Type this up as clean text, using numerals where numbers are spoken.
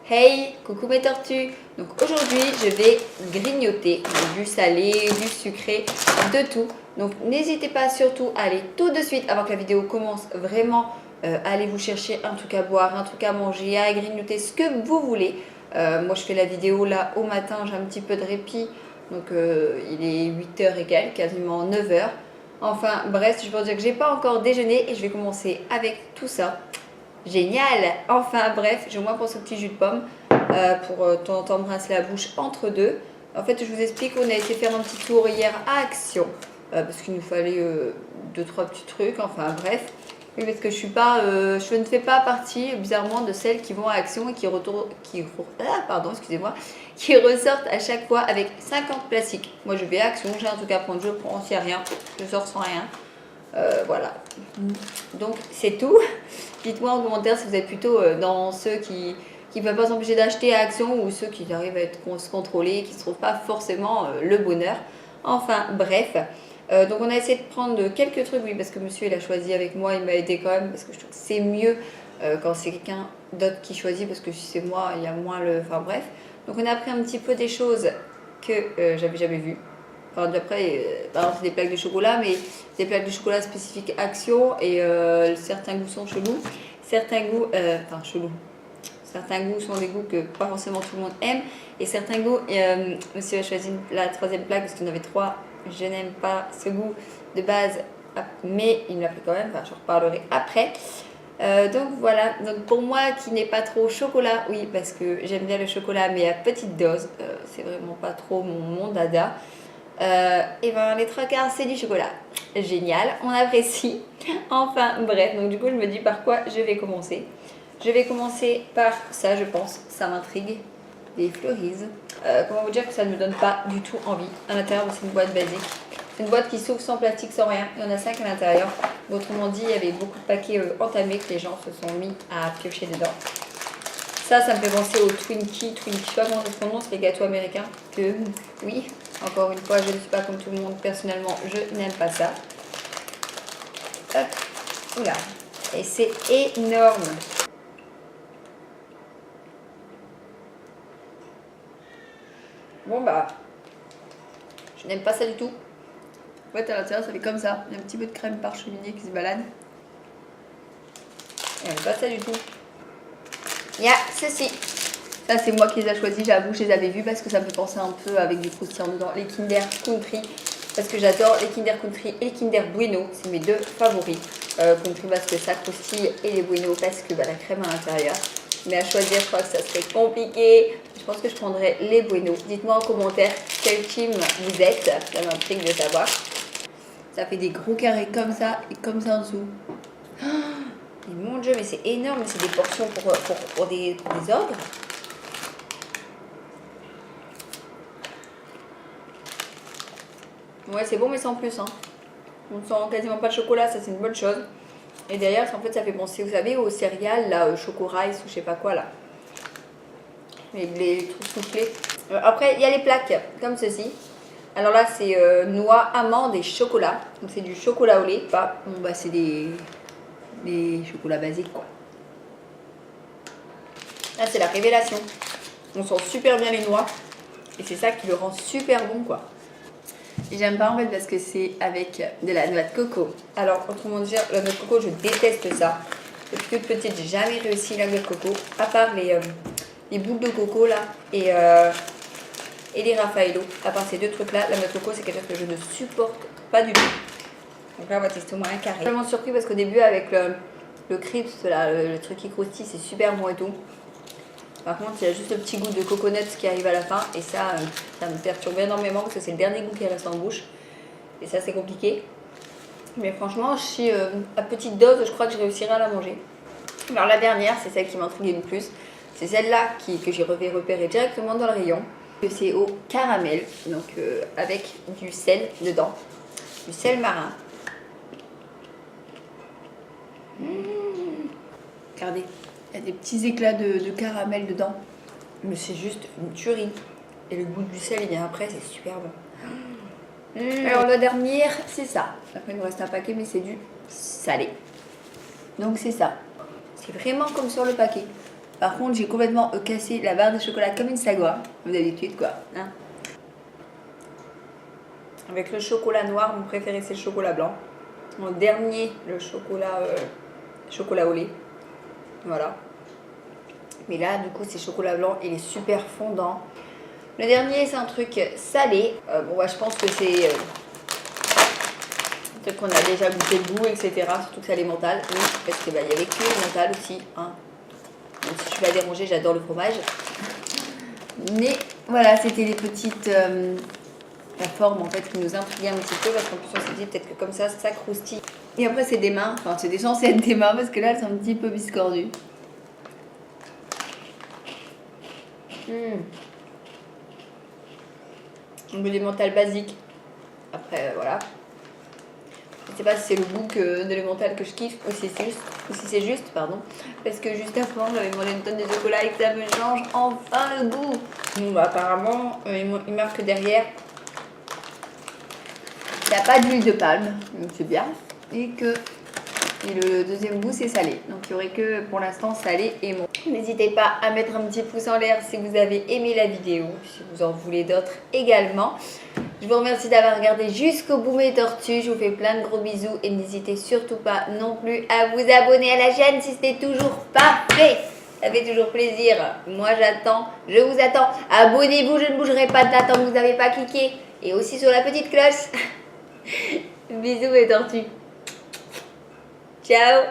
Hey, coucou mes tortues. Donc aujourd'hui je vais grignoter du salé, du sucré, de tout. Donc n'hésitez pas surtout à aller tout de suite avant que la vidéo commence vraiment allez vous chercher un truc à boire, un truc à manger, à grignoter, ce que vous voulez. Moi je fais la vidéo là au matin, j'ai un petit peu de répit. Donc il est 8h et quelques, quasiment 9h. Enfin bref, je peux dire que j'ai pas encore déjeuné et je vais commencer avec tout ça. Génial! Enfin bref, j'ai au moins pour ce petit jus de pomme pour de temps en temps me rincer la bouche entre deux. En fait, je vous explique, on a été faire un petit tour hier à Action parce qu'il nous fallait 2-3 petits trucs, enfin bref. Oui, parce que je ne fais pas partie bizarrement de celles qui vont à Action et qui ressortent à chaque fois avec 50 plastiques. Moi je vais à Action, j'ai un truc à prendre, je prends, s'il n'y a rien, je sors sans rien. Voilà, donc c'est tout. Dites-moi en commentaire si vous êtes plutôt dans ceux qui ne peuvent pas s'empêcher d'acheter à Action ou ceux qui arrivent à se contrôler, qui ne trouvent pas forcément le bonheur. Enfin bref, donc on a essayé de prendre quelques trucs, oui, parce que monsieur il a choisi avec moi, il m'a aidé quand même, parce que je trouve que c'est mieux quand c'est quelqu'un d'autre qui choisit, parce que si c'est moi, il y a moins le... Enfin bref, donc on a pris un petit peu des choses que j'avais jamais vues. Enfin, d'après, c'est des plaques de chocolat, mais des plaques de chocolat spécifiques Action et certains goûts sont chelous. Certains goûts, chelous. Certains goûts sont des goûts que pas forcément tout le monde aime. Et certains goûts, monsieur a choisi la troisième plaque parce qu'il y en avait 3. Je n'aime pas ce goût de base, mais il me l'a pris quand même. Enfin, j'en reparlerai après. Donc voilà, donc pour moi qui n'est pas trop chocolat, oui, parce que j'aime bien le chocolat, mais à petite dose. C'est vraiment pas trop mon dada. Et ben les 3/4 c'est du chocolat. Génial, on apprécie. Enfin bref, donc du coup je me dis par quoi je vais commencer. Je vais commencer par ça, je pense, ça m'intrigue. Des Fleuries. Comment vous dire que ça ne me donne pas du tout envie. À l'intérieur c'est une boîte basique. C'est une boîte qui s'ouvre sans plastique, sans rien. Il y en a 5 à l'intérieur. Autrement dit, il y avait beaucoup de paquets entamés que les gens se sont mis à piocher dedans. Ça me fait penser aux Twinkie, je sais pas comment ça se prononce, les gâteaux américains. Que oui, encore une fois, je ne suis pas comme tout le monde. Personnellement, je n'aime pas ça. Hop, oula. Et c'est énorme. Bon bah, je n'aime pas ça du tout. En fait, à l'intérieur, ça fait comme ça. Il y a un petit peu de crème parcheminé qui se balade. Je n'aime pas ça du tout. Il y a ceci. Ça, c'est moi qui les ai choisis, j'avoue, je les avais vus parce que ça me fait penser un peu avec du croustillant dedans. Les Kinder Country, parce que j'adore les Kinder Country et les Kinder Bueno, c'est mes deux favoris. Country parce que ça croustille et les Bueno parce que la crème à l'intérieur. Mais à choisir, je crois que ça serait compliqué. Je pense que je prendrais les Bueno. Dites-moi en commentaire quel team vous êtes, ça m'intrigue de savoir. Ça fait des gros carrés comme ça et comme ça en dessous. Oh, mon Dieu, mais c'est énorme, c'est des portions pour des ogres. Ouais, c'est bon, mais sans plus. Hein. On ne sent quasiment pas de chocolat, ça c'est une bonne chose. Et derrière, en fait, ça fait penser, vous savez, aux céréales, là, Choco Rice ou je sais pas quoi, là. Les trucs soufflés. Après, il y a les plaques, comme ceci. Alors là, c'est noix, amandes et chocolat. Donc c'est du chocolat au lait. Pas, bon, bah, c'est des chocolats basiques, quoi. Là, c'est la révélation. On sent super bien les noix. Et c'est ça qui le rend super bon, quoi. Et j'aime pas en fait parce que c'est avec de la noix de coco. Alors autrement dire, la noix de coco, je déteste ça. Depuis toute petite, j'ai jamais réussi la noix de coco, à part les boules de coco là et les Raffaello. À part ces deux trucs là, la noix de coco c'est quelque chose que je ne supporte pas du tout. Donc là on va tester au moins un carré. Je suis vraiment surpris parce qu'au début avec le crisp, là, le truc qui croustille, c'est super bon et tout. Par contre, il y a juste le petit goût de coconut qui arrive à la fin et ça me perturbe énormément parce que c'est le dernier goût qui reste en bouche. Et ça, c'est compliqué. Mais franchement, si à petite dose, je crois que je réussirai à la manger. Alors la dernière, c'est celle qui m'intrigue le plus. C'est celle-là que j'ai repérée directement dans le rayon. C'est au caramel, donc avec du sel dedans. Du sel marin. Regardez. Il y a des petits éclats de caramel dedans. Mais c'est juste une tuerie. Et le goût du sel, il vient après, c'est super bon. Alors la dernière, c'est ça. Après, il nous reste un paquet, mais c'est du salé. Donc c'est ça. C'est vraiment comme sur le paquet. Par contre, j'ai complètement cassé la barre de chocolat comme une sagouin, comme d'habitude quoi. Hein. Avec le chocolat noir, mon préféré c'est le chocolat blanc. Mon dernier, le chocolat au lait. Voilà. Mais là, du coup, c'est chocolat blanc, il est super fondant. Le dernier, c'est un truc salé. Bon, bah, je pense que c'est un truc qu'on a déjà goûté le goût, etc. Surtout que c'est mental. Oui, parce qu'il y avait que le mental aussi. Hein. Même si je suis pas dérangée, j'adore le fromage. Mais voilà, c'était les petites... la forme en fait qui nous intriguait un petit peu parce qu'en plus on s'est dit peut-être que comme ça croustille. Et après c'est des mains, enfin c'est des censées être des mains parce que là elles sont un petit peu biscordues. Un goût d'émental basique. Après voilà. Je sais pas si c'est le goût de l'émental que je kiffe ou si c'est juste, pardon. Parce que juste avant j'avais demandé une tonne de chocolat et que ça me change enfin le goût. Bon bah apparemment il marque derrière. Il n'y a pas d'huile de palme, donc c'est bien. Et le deuxième goût, c'est salé. Donc il n'y aurait que pour l'instant salé et bon. N'hésitez pas à mettre un petit pouce en l'air si vous avez aimé la vidéo, si vous en voulez d'autres également. Je vous remercie d'avoir regardé jusqu'au bout mes tortues. Je vous fais plein de gros bisous et n'hésitez surtout pas non plus à vous abonner à la chaîne si ce n'est toujours pas fait. Ça fait toujours plaisir. Moi j'attends, je vous attends. Abonnez-vous, je ne bougerai pas de là tant que vous n'avez pas cliqué. Et aussi sur la petite cloche. Bisous mes tortues. Ciao.